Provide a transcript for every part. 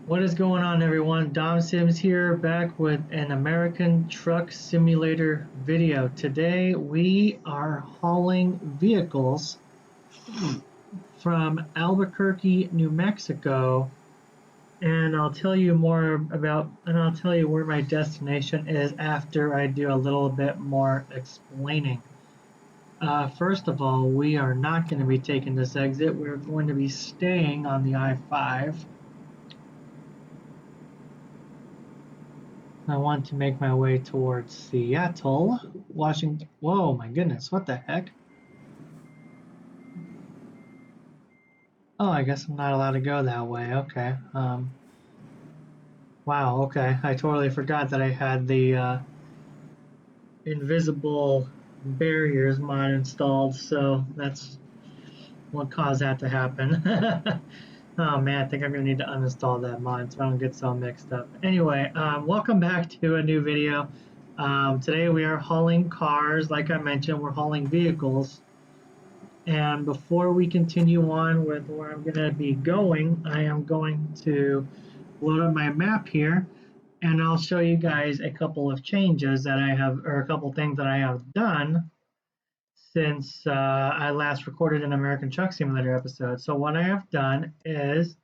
What is going on, everyone? Dom Sims here, back with an American Truck Simulator video. Today we are hauling vehicles from Albuquerque, New Mexico, and I'll tell you where my destination is after I do a little bit more explaining. First of all, we are not going to be taking this exit. We're going to be staying on the I-5. I want to make my way towards Seattle, Washington. Whoa, my goodness, what the heck? Oh, I guess I'm not allowed to go that way. Okay. Wow, okay. I totally forgot that I had the invisible barriers mod installed, so that's what caused that to happen. Oh man, I think I'm gonna need to uninstall that mod so I don't get so mixed up. Anyway, welcome back to a new video. Today we are hauling cars. Like I mentioned, we're hauling vehicles. And before we continue on with where I'm gonna be going, I am going to load up my map here and I'll show you guys a couple of changes that I have, or a couple things that I have done since I last recorded an American Truck Simulator episode. So what I have done is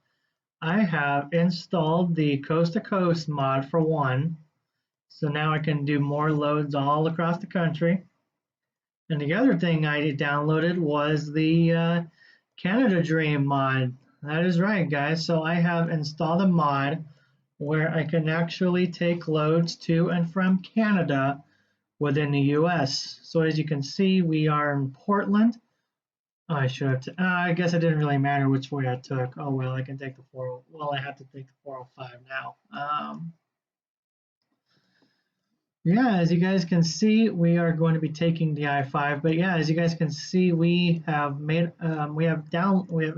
I have installed the Coast to Coast mod for one. So now I can do more loads all across the country. And the other thing I downloaded was the Canada Dream mod. That is right, guys. So I have installed a mod where I can actually take loads to and from Canada within the US. So as you can see, we are in Portland. I should have. I guess it didn't really matter which way I took. Oh well, I can take the 40. Well, I have to take the 405 now. Yeah, as you guys can see, we are going to be taking the I-5. But yeah, as you guys can see, we have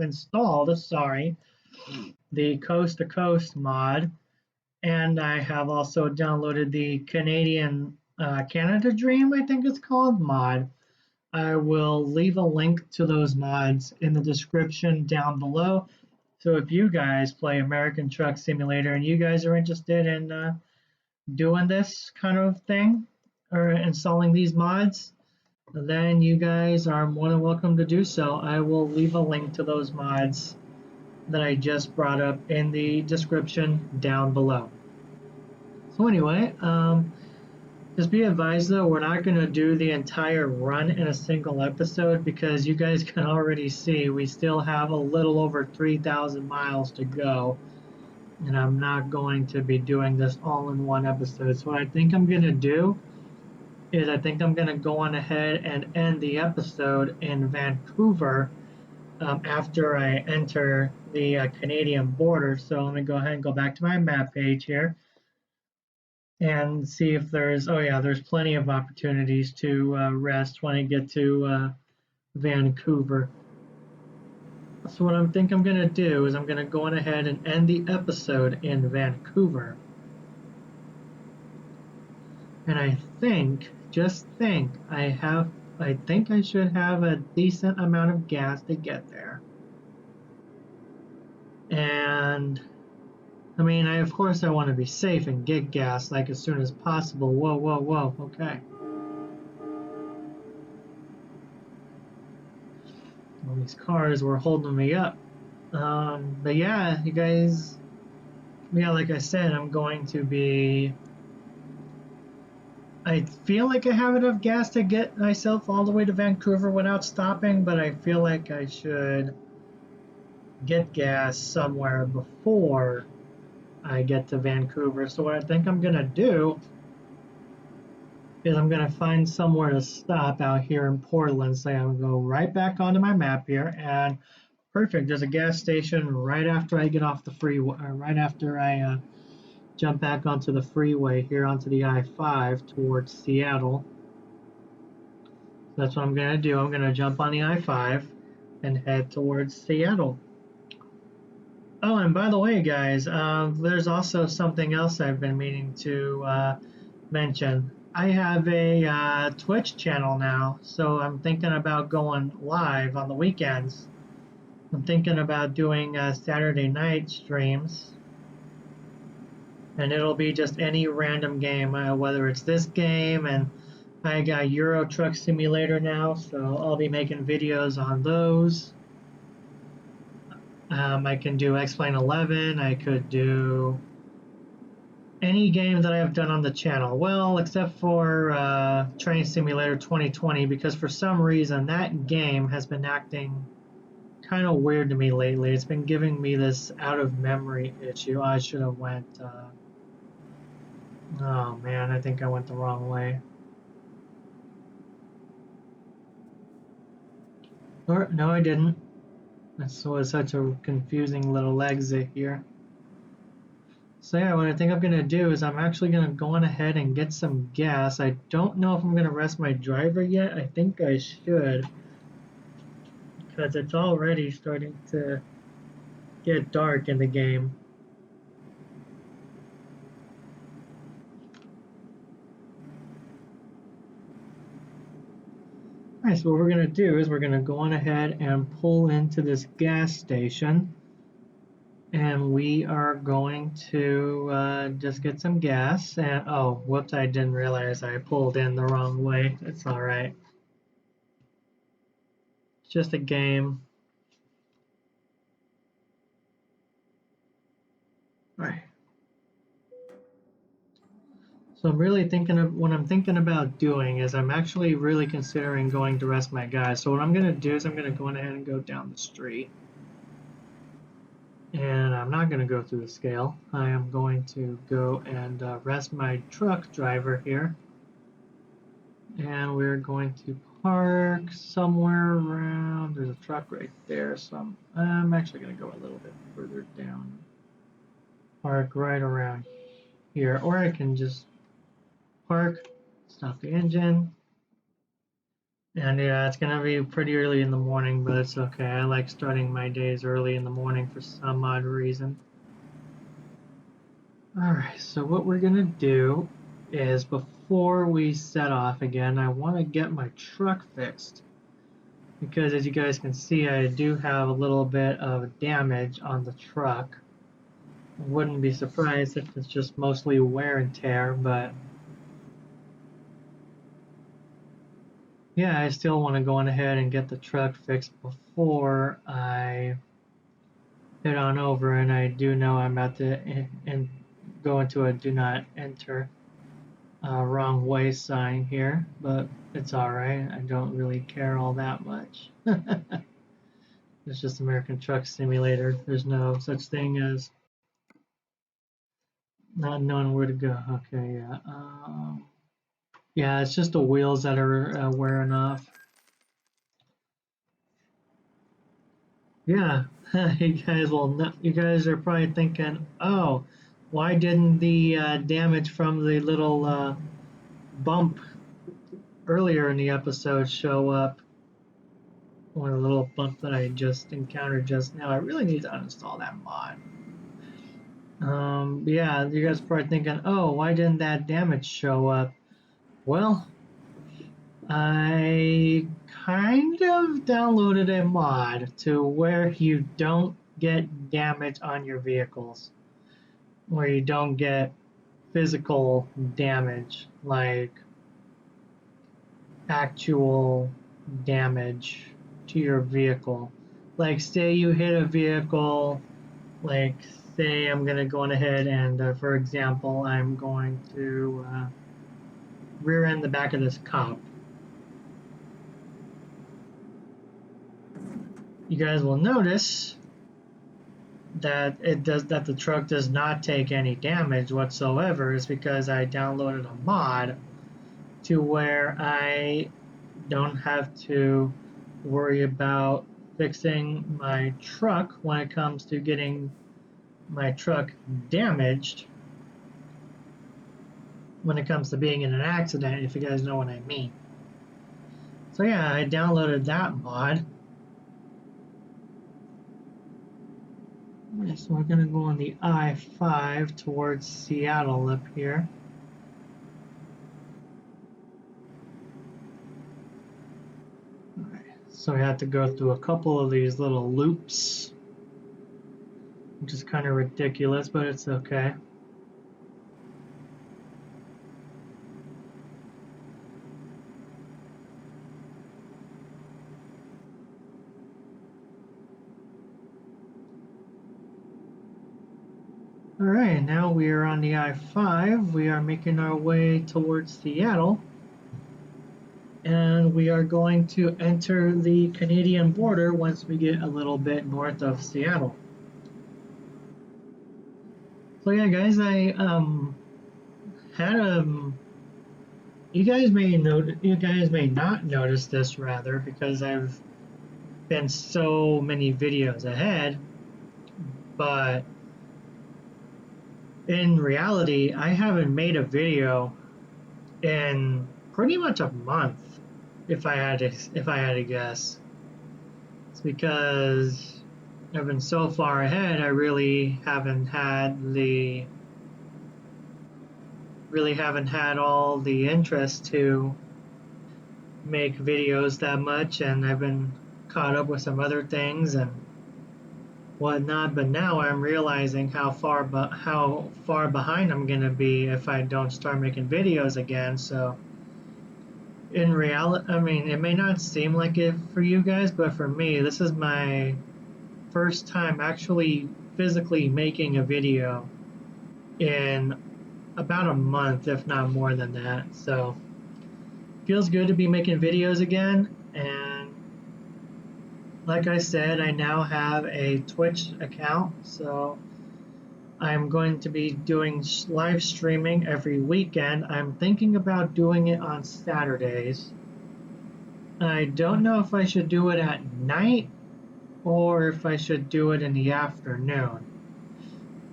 installed, sorry, the Coast to Coast mod, and I have also downloaded the Canadian Canada Dream, I think it's called, mod. I will leave a link to those mods in the description down below. So if you guys play American Truck Simulator and you guys are interested in doing this kind of thing or installing these mods, then you guys are more than welcome to do so. I will leave a link to those mods that I just brought up in the description down below. So anyway, just be advised though, we're not going to do the entire run in a single episode because you guys can already see we still have a little over 3,000 miles to go. And I'm not going to be doing this all in one episode. So what I think I'm going to do is I think I'm going to go on ahead and end the episode in Vancouver after I enter the Canadian border. So let me go ahead and go back to my map page here and see if there's, oh yeah, there's plenty of opportunities to rest when I get to Vancouver. So what I think I'm going to do is I'm going to go on ahead and end the episode in Vancouver. And I think, just think, I think I should have a decent amount of gas to get there. And I mean, of course I want to be safe and get gas like as soon as possible. Whoa, whoa, whoa, okay. All these cars were holding me up. But yeah, you guys, yeah, like I said, I'm going to be, I feel like I have enough gas to get myself all the way to Vancouver without stopping, but I feel like I should get gas somewhere before I get to Vancouver. So what I think I'm going to do is I'm going to find somewhere to stop out here in Portland. So I'm going to go right back onto my map here and perfect. There's a gas station right after I get off the freeway, or right after I jump back onto the freeway here onto the I-5 towards Seattle. So that's what I'm going to do. I'm going to jump on the I-5 and head towards Seattle. Oh, and by the way, guys, there's also something else I've been meaning to mention. I have a Twitch channel now, so I'm thinking about going live on the weekends. I'm thinking about doing Saturday night streams. and it'll be just any random game, whether it's this game, and I got Euro Truck Simulator now, so I'll be making videos on those. I can do X-Plane 11, I could do any game that I've done on the channel. Well, except for Train Simulator 2020, because for some reason that game has been acting kind of weird to me lately. It's been giving me this out of memory issue. I should have went, oh man, I think I went the wrong way. Or, no, I didn't. This was such a confusing little exit here. So yeah, what I think I'm going to do is I'm actually going to go on ahead and get some gas. I don't know if I'm going to rest my driver yet. I think I should, because it's already starting to get dark in the game. Alright, so what we're going to do is we're going to go on ahead and pull into this gas station. And we are going to just get some gas. And oh, whoops, I didn't realize I pulled in the wrong way. It's alright. It's just a game. Alright. So I'm really thinking of what I'm thinking about doing is I'm actually really considering going to rest my guys. So what I'm going to do is I'm going to go ahead and go down the street. And I'm not going to go through the scale. I am going to go and rest my truck driver here. And we're going to park somewhere around, there's a truck right there, so I'm actually going to go a little bit further down. Park right around here, or I can just park, stop the engine. And yeah, it's going to be pretty early in the morning, but it's okay. I like starting my days early in the morning for some odd reason. Alright, so what we're going to do is before we set off again, I want to get my truck fixed. Because as you guys can see, I do have a little bit of damage on the truck. I wouldn't be surprised if it's just mostly wear and tear, but yeah, I still want to go on ahead and get the truck fixed before I head on over, and I do know I'm about to go into a do not enter wrong way sign here, but it's alright, I don't really care all that much. It's just American Truck Simulator. There's no such thing as not knowing where to go. Okay, yeah. Yeah, it's just the wheels that are wearing off. Yeah, you guys are probably thinking, oh, why didn't the damage from the little bump earlier in the episode show up? Or the little bump that I just encountered just now. I really need to uninstall that mod. Yeah, you guys are probably thinking, oh, why didn't that damage show up? Well, I kind of downloaded a mod to where you don't get damage on your vehicles, where you don't get physical damage, like actual damage to your vehicle. Like, say you hit a vehicle, like, say I'm going to go on ahead and, for example, I'm going to rear end the back of this cop. You guys will notice that the truck does not take any damage whatsoever is because I downloaded a mod to where I don't have to worry about fixing my truck when it comes to getting my truck damaged when it comes to being in an accident, if you guys know what I mean. So yeah, I downloaded that mod. Okay, so we're going to go on the I-5 towards Seattle up here. So we have to go through a couple of these little loops, which is kind of ridiculous, but it's okay. All right, now we are on the I-5. We are making our way towards Seattle, and we are going to enter the Canadian border once we get a little bit north of Seattle. So yeah, guys, I had you guys may not notice this rather because I've been so many videos ahead, but in reality, I haven't made a video in pretty much a month, if I had to guess. It's because I've been so far ahead, I really haven't had all the interest to make videos that much, and I've been caught up with some other things and whatnot. But now I'm realizing how far behind I'm gonna be if I don't start making videos again. So in reality, I mean, it may not seem like it for you guys, but for me, this is my first time actually physically making a video in about a month, if not more than that. So feels good to be making videos again. And like I said, I now have a Twitch account, so I'm going to be doing live streaming every weekend. I'm thinking about doing it on Saturdays. I don't know if I should do it at night or if I should do it in the afternoon.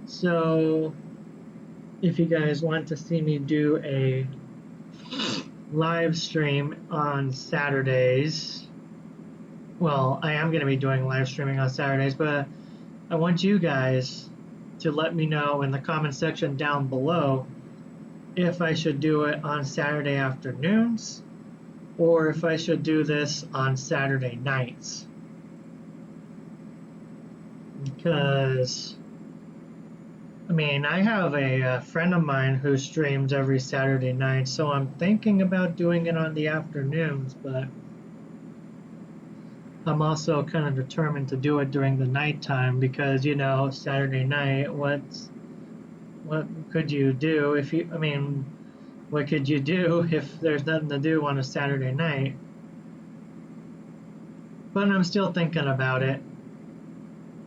So if you guys want to see me do a live stream on Saturdays, well, I am going to be doing live streaming on Saturdays, but I want you guys to let me know in the comment section down below if I should do it on Saturday afternoons or if I should do this on Saturday nights. Because, I mean, I have a friend of mine who streams every Saturday night, so I'm thinking about doing it on the afternoons, but I'm also kind of determined to do it during the nighttime because, you know, Saturday night, what could you do if you, I mean, what could you do if there's nothing to do on a Saturday night? But I'm still thinking about it.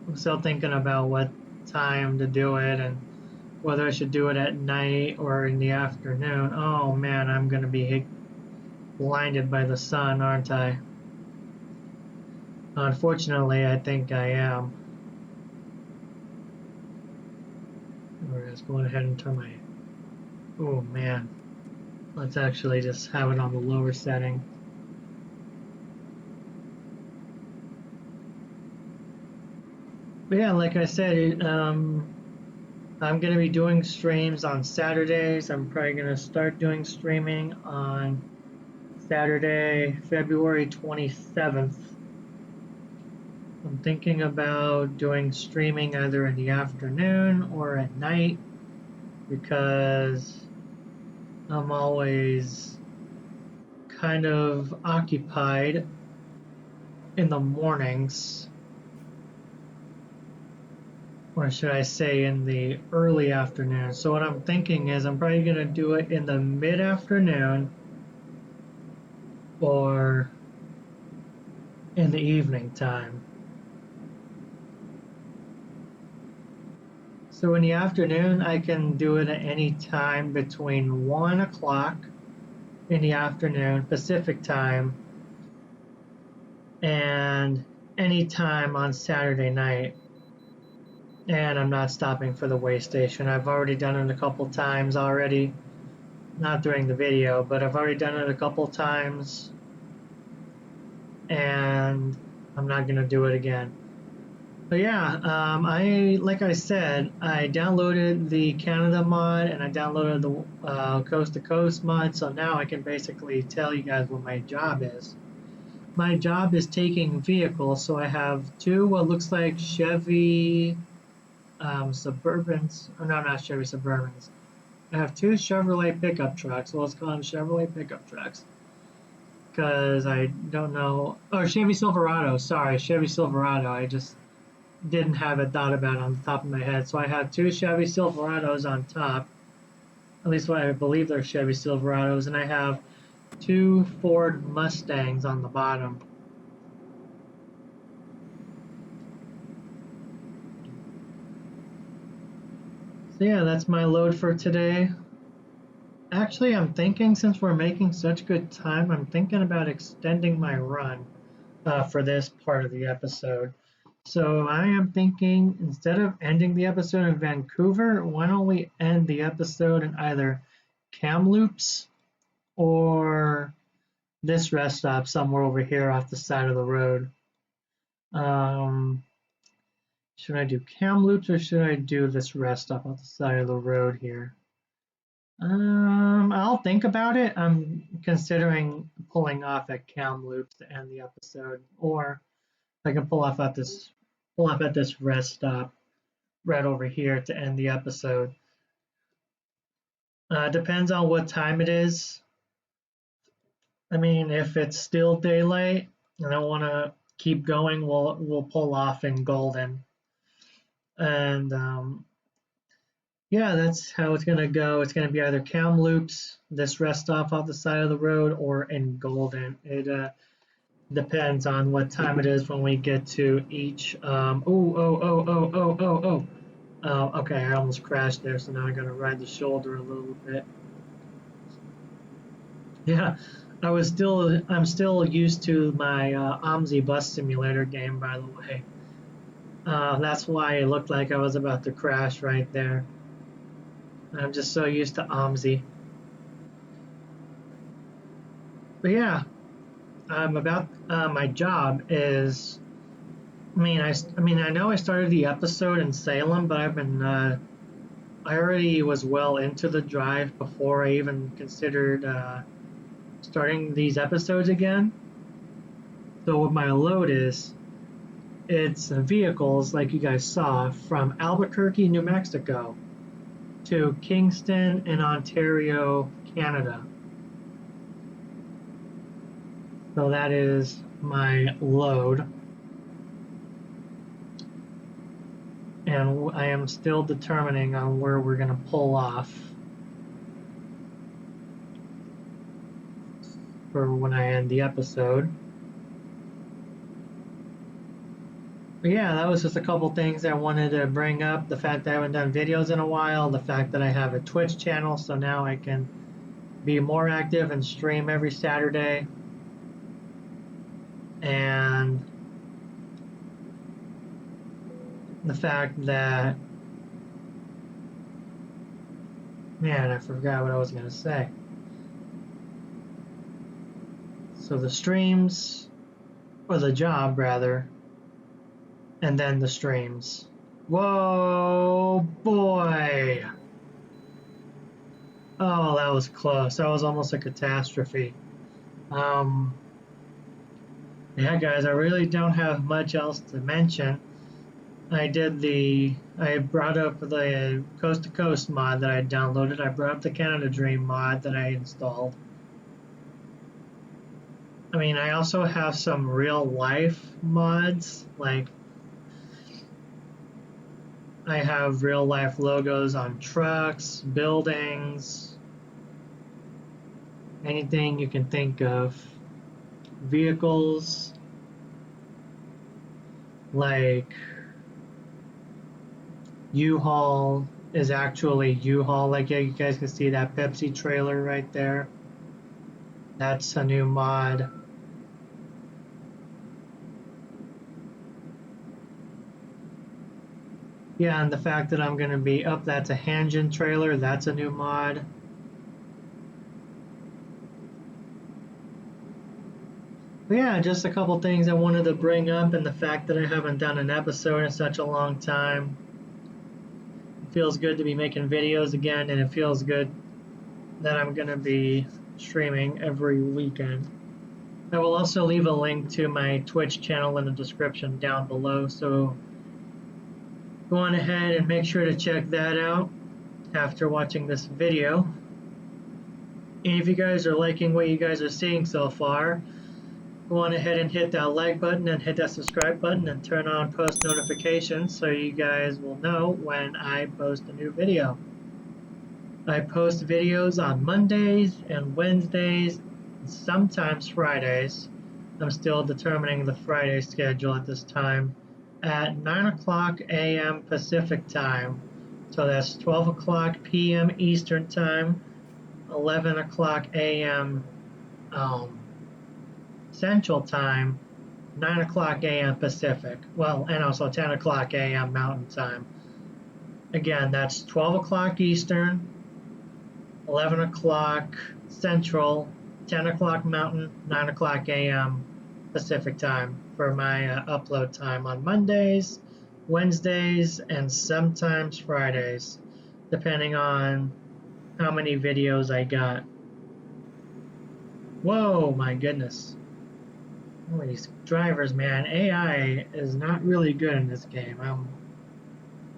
I'm still thinking about what time to do it and whether I should do it at night or in the afternoon. Oh man, I'm going to be blinded by the sun, aren't I? Unfortunately, I think I am. We're just going ahead and turn my. Oh man. Let's actually just have it on the lower setting. But yeah, like I said, I'm going to be doing streams on Saturdays. I'm probably going to start doing streaming on Saturday, February 27th. I'm thinking about doing streaming either in the afternoon or at night because I'm always kind of occupied in the mornings, or should I say in the early afternoon. So what I'm thinking is I'm probably going to do it in the mid-afternoon or in the evening time. So in the afternoon, I can do it at any time between 1 o'clock in the afternoon Pacific time and any time on Saturday night. And I'm not stopping for the way station. I've already done it a couple times already, not during the video, but I've already done it a couple times and I'm not going to do it again. But yeah, like I said, I downloaded the Canada mod and I downloaded the Coast to Coast mod, so now I can basically tell you guys what my job is. My job is taking vehicles, so I have two what looks like Chevy Suburbans, or no, not Chevy Suburbans. I have two Chevrolet pickup trucks. Well, let's call them Chevrolet pickup trucks because I don't know. Oh, Chevy Silverado. Sorry, Chevy Silverado. I just didn't have it thought about on the top of my head. So I have two Chevy Silverados on top, at least what I believe they're Chevy Silverados, and I have two Ford Mustangs on the bottom. So yeah, that's my load for today. Actually, I'm thinking, since we're making such good time, I'm thinking about extending my run for this part of the episode. So I am thinking, instead of ending the episode in Vancouver, why don't we end the episode in either Kamloops or this rest stop somewhere over here off the side of the road. Um, should I do Kamloops or should I do this rest stop off the side of the road here? I'll think about it. I'm considering pulling off at Kamloops to end the episode, or I can pull off at this rest stop right over here to end the episode. Depends on what time it is. I mean, if it's still daylight and I want to keep going, we'll pull off in Golden, and yeah, that's how it's gonna go. It's gonna be either Kamloops, this rest stop off the side of the road, or in Golden. It depends on what time it is when we get to each. Okay, I almost crashed there, so now I gotta ride the shoulder a little bit. Yeah, I'm still used to my OMSI bus simulator game, by the way. That's why it looked like I was about to crash right there. I'm just so used to OMSI. But yeah, about my job is. I know I started the episode in Salem, but I already was well into the drive before I even considered starting these episodes again. So what my load is, it's vehicles like you guys saw from Albuquerque, New Mexico to Kingston in Ontario, Canada. So that is my load. And I am still determining on where we're going to pull off for when I end the episode. But yeah, that was just a couple things I wanted to bring up. The fact that I haven't done videos in a while, the fact that I have a Twitch channel, so now I can be more active and stream every Saturday. And the fact that, man, I forgot what I was going to say. So the streams, or the job rather, and then the streams. Whoa, boy. Oh, that was close. That was almost a catastrophe. Yeah, guys, I really don't have much else to mention. I brought up the Coast to Coast mod that I downloaded. I brought up the Canada Dream mod that I installed. I also have some real life mods, like I have real life logos on trucks, buildings, anything you can think of. Vehicles, like U-Haul is actually U-Haul. Like, yeah, you guys can see that Pepsi trailer right there. That's a new mod. Yeah, and the fact that I'm going to be up, that's a Hanjin trailer. That's a new mod. But yeah, just a couple things I wanted to bring up, and the fact that I haven't done an episode in such a long time. It feels good to be making videos again, and it feels good that I'm going to be streaming every weekend. I will also leave a link to my Twitch channel in the description down below, so go on ahead and make sure to check that out after watching this video. And if you guys are liking what you guys are seeing so far, go on ahead and hit that like button and hit that subscribe button and turn on post notifications so you guys will know when I post a new video. I post videos on Mondays and Wednesdays, and sometimes Fridays. I'm still determining the Friday schedule at this time at 9 o'clock a.m. Pacific time. So that's 12 o'clock p.m. Eastern time, 11 o'clock a.m. Central time, 9 o'clock a.m. Pacific. Well, and also 10 o'clock a.m. Mountain time. Again, that's 12 o'clock Eastern, 11 o'clock Central, 10 o'clock Mountain, 9 o'clock a.m. Pacific time for my upload time on Mondays, Wednesdays, and sometimes Fridays, depending on how many videos I got. Whoa, my goodness. Oh, these drivers, man. AI is not really good in this game. I'm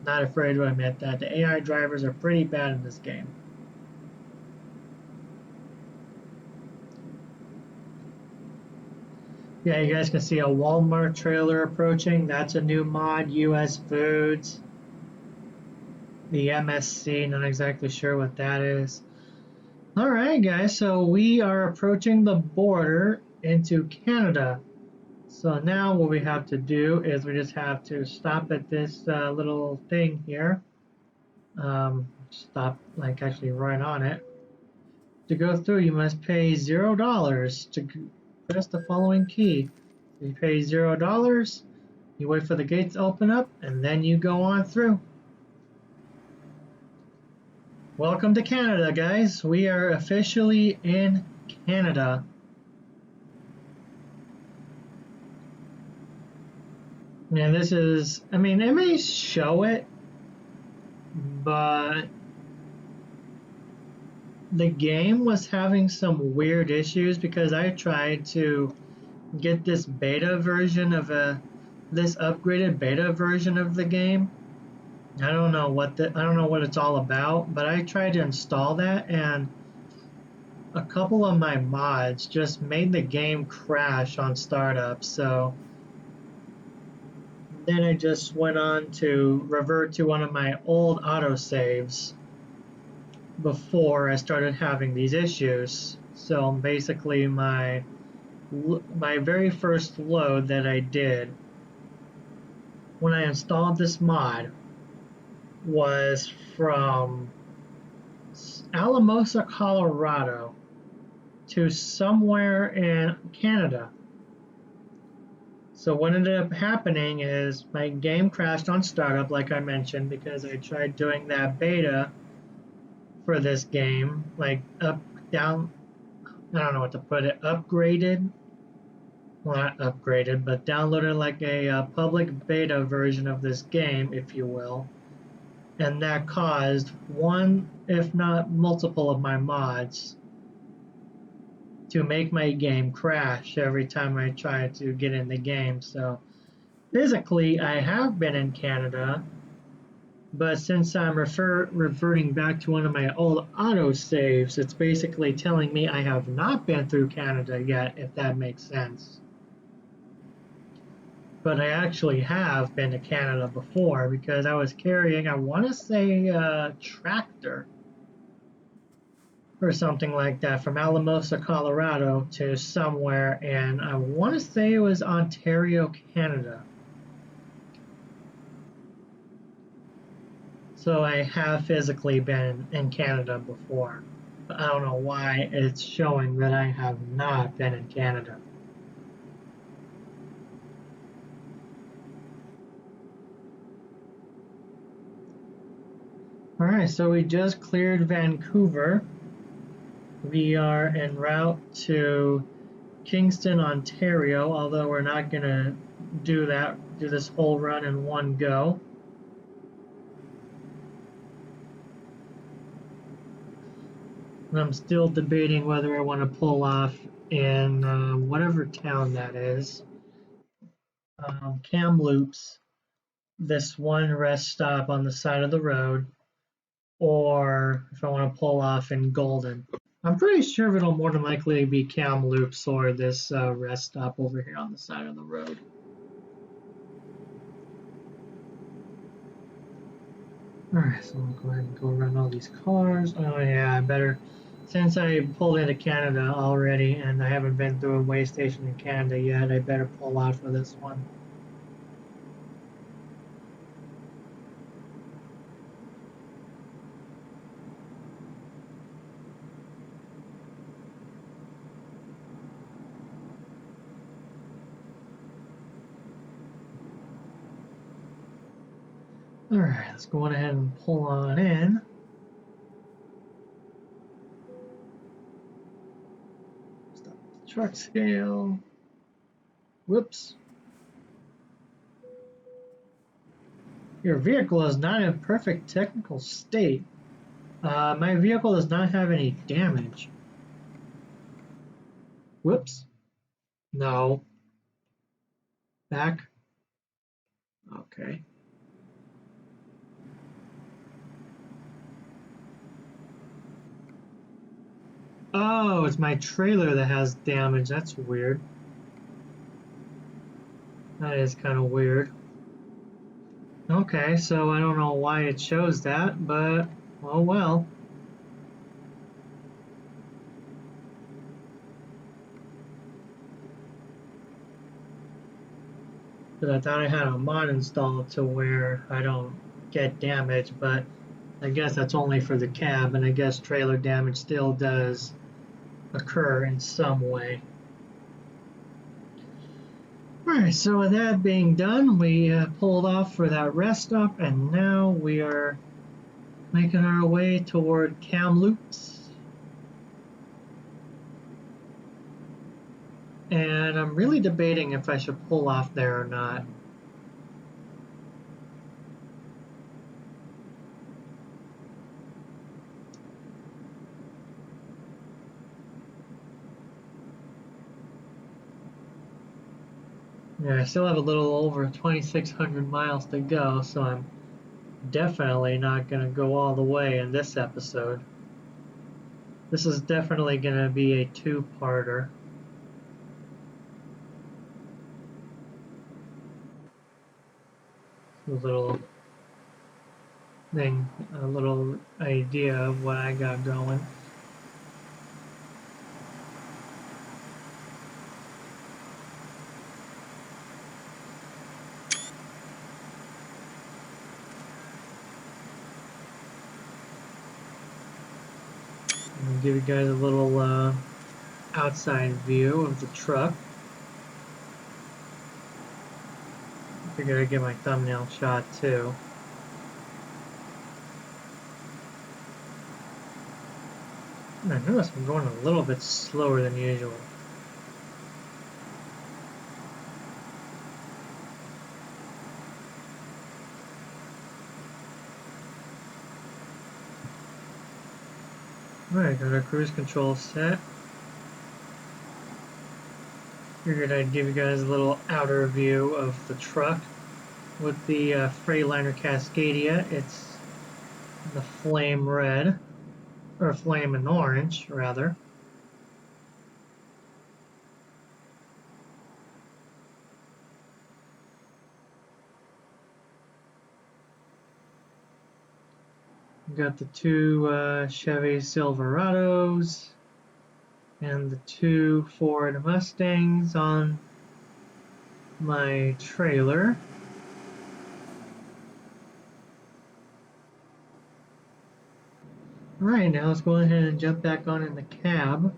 not afraid to admit that. The AI drivers are pretty bad in this game. Yeah, you guys can see a Walmart trailer approaching. That's a new mod, US Foods. The MSC, not exactly sure what that is. All right, guys, so we are approaching the border into Canada. So now what we have to do is we just have to stop at this little thing here. Stop, like actually right on it. To go through, you must pay $0 to press the following key. You pay $0, you wait for the gates to open up, and then you go on through. Welcome to Canada, guys. We are officially in Canada. Yeah, this is, I mean, it may show it, but the game was having some weird issues because I tried to get this beta version of this upgraded beta version of the game. I don't know what it's all about, but I tried to install that and a couple of my mods just made the game crash on startup. So then I just went on to revert to one of my old autosaves before I started having these issues. So basically my very first load that I did when I installed this mod was from Alamosa, Colorado to somewhere in Canada. So what ended up happening is my game crashed on startup, like I mentioned, because I tried doing that beta for this game, like up, down, I don't know what to put it, upgraded, well not upgraded, but downloaded like a public beta version of this game, if you will. And that caused one, if not multiple of my mods to make my game crash every time I try to get in the game. So physically, I have been in Canada, but since I'm reverting back to one of my old auto saves, it's basically telling me I have not been through Canada yet, if that makes sense. But I actually have been to Canada before because I was carrying, I want to say, a tractor or something like that from Alamosa, Colorado to somewhere, and I want to say it was Ontario, Canada. So I have physically been in Canada before, but I don't know why it's showing that I have not been in Canada. All right, so we just cleared Vancouver. We are en route to Kingston, Ontario, although we're not going to do this whole run in one go. And I'm still debating whether I want to pull off in whatever town that is, Kamloops, this one rest stop on the side of the road, or if I want to pull off in Golden. I'm pretty sure it'll more than likely be Kamloops or this rest stop over here on the side of the road. Alright, so I'll go ahead and go around all these cars. Oh yeah, I better, since I pulled into Canada already and I haven't been through a way station in Canada yet, I better pull out for this one. Alright, let's go on ahead and pull on in. Stop the truck scale. Whoops. Your vehicle is not in perfect technical state. My vehicle does not have any damage. Whoops. No. Back. Okay. Oh, it's my trailer that has damage. That's weird. That is kind of weird. Okay, so I don't know why it shows that, but oh well. Because I thought I had a mod installed to where I don't get damage, but I guess that's only for the cab, and I guess trailer damage still does occur in some way. Alright, so with that being done, we pulled off for that rest stop, and now we are making our way toward Kamloops. And I'm really debating if I should pull off there or not. Yeah, I still have a little over 2,600 miles to go, so I'm definitely not going to go all the way in this episode. This is definitely going to be a two-parter. A little thing, a little idea of what I got going. I'll give you guys a little outside view of the truck. I figured I'd get my thumbnail shot too. I noticed I'm going a little bit slower than usual. Alright, got our cruise control set. Figured I'd give you guys a little outer view of the truck. With the Freightliner Cascadia, it's the flame red, or flame and orange, rather. Got the two Chevy Silverados and the two Ford Mustangs on my trailer. Alright, now let's go ahead and jump back on in the cab.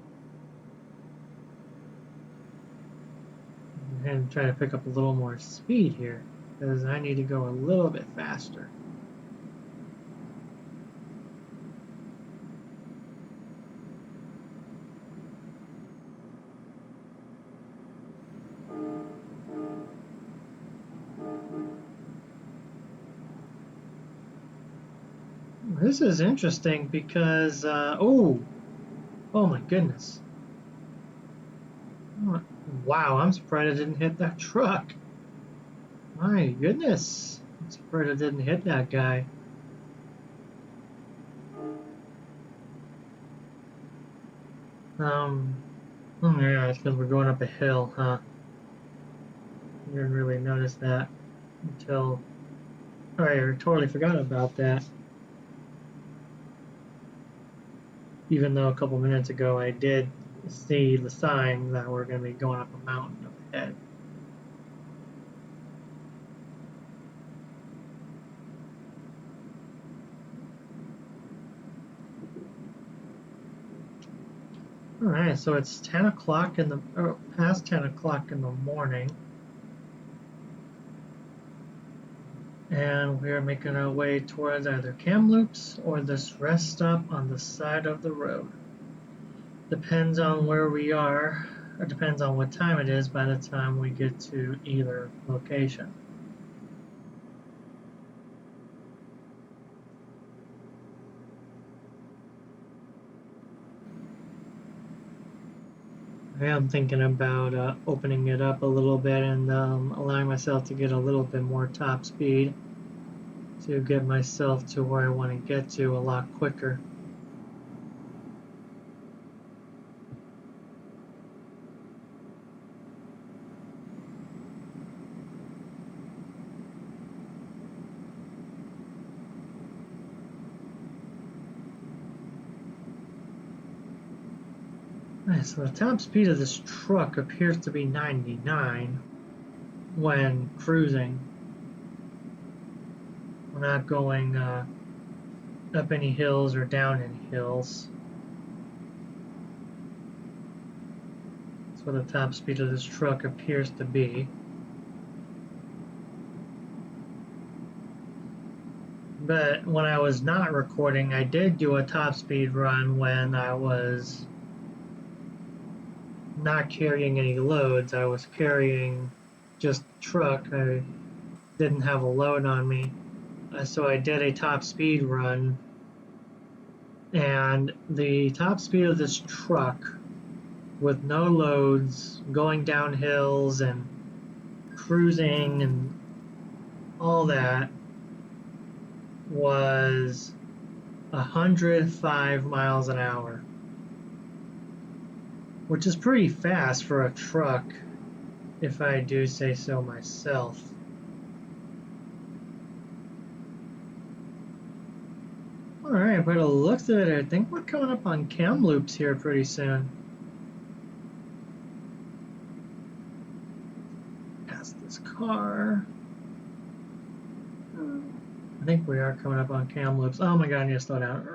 And try to pick up a little more speed here, because I need to go a little bit faster. This is interesting because, oh my goodness. Wow, I'm surprised I didn't hit that truck. My goodness. I'm surprised I didn't hit that guy. Oh yeah, it's because we're going up a hill, huh? I didn't really notice that until, oh, I totally forgot about that. Even though a couple minutes ago I did see the sign that we're going to be going up a mountain up ahead. All right, so it's 10 o'clock in the, or past 10 o'clock in the morning. And we are making our way towards either Kamloops or this rest stop on the side of the road. Depends on where we are, or depends on what time it is by the time we get to either location. I am thinking about opening it up a little bit and allowing myself to get a little bit more top speed to get myself to where I want to get to a lot quicker. Right, so the top speed of this truck appears to be 99 when cruising. We're not going up any hills or down any hills. That's what the top speed of this truck appears to be. But when I was not recording, I did do a top speed run when I was not carrying any loads. I was carrying just truck. I didn't have a load on me. So I did a top speed run, and the top speed of this truck with no loads, going down hills and cruising and all that, was 105 miles an hour, which is pretty fast for a truck, if I do say so myself. Alright, by the looks of it, I think we're coming up on Kamloops here pretty soon. Past this car. I think we are coming up on Kamloops. Oh my god, I need to slow down.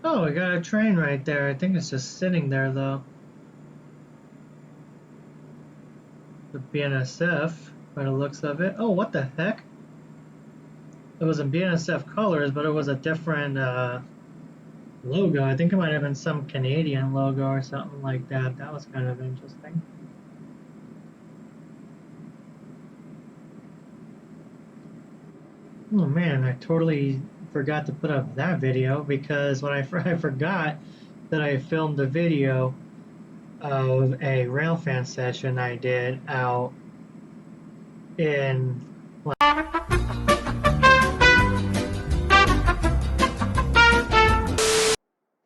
Oh, we got a train right there. I think it's just sitting there though. The BNSF, by the looks of it. Oh, what the heck? It was in BNSF colors, but it was a different logo. I think it might have been some Canadian logo or something like that. That was kind of interesting. Oh man, I totally forgot to put up that video because when I forgot that I filmed a video of a railfan session I did out in.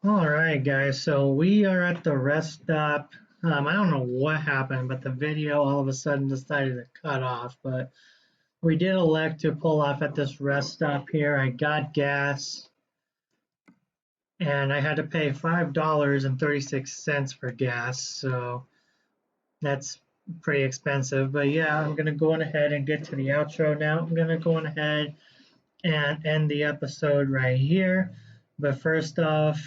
All right, guys, so we are at the rest stop. I don't know what happened, but the video all of a sudden decided to cut off, but we did elect to pull off at this rest stop here. I got gas and I had to pay $5.36 for gas, so that's pretty expensive. But yeah, I'm gonna go on ahead and get to the outro now. I'm gonna go on ahead and end the episode right here. But first off,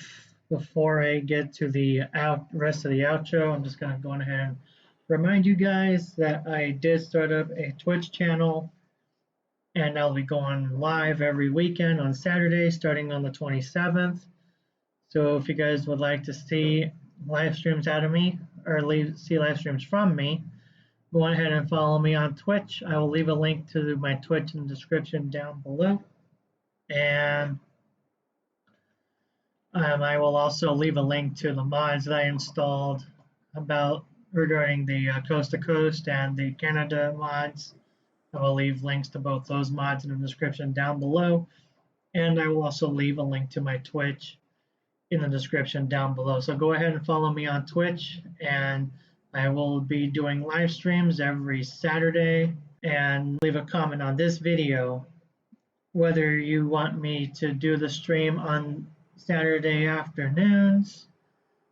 before I get to the rest of the outro, I'm just gonna go on ahead and remind you guys that I did start up a Twitch channel, and I'll be going live every weekend on Saturday, starting on the 27th. So if you guys would like to see live streams out of me, or see live streams from me, go ahead and follow me on Twitch. I will leave a link to my Twitch in the description down below. And I will also leave a link to the mods that I installed regarding the Coast to Coast and the Canada mods. I will leave links to both those mods in the description down below. And I will also leave a link to my Twitch in the description down below. So go ahead and follow me on Twitch, and I will be doing live streams every Saturday. And leave a comment on this video whether you want me to do the stream on Saturday afternoons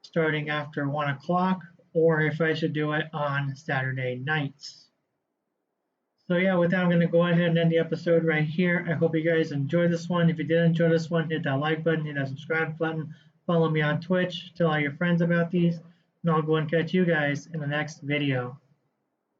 starting after 1 o'clock, or if I should do it on Saturday nights. So yeah, with that, I'm going to go ahead and end the episode right here. I hope you guys enjoyed this one. If you did enjoy this one, hit that like button, hit that subscribe button, follow me on Twitch, tell all your friends about these, and I'll go and catch you guys in the next video.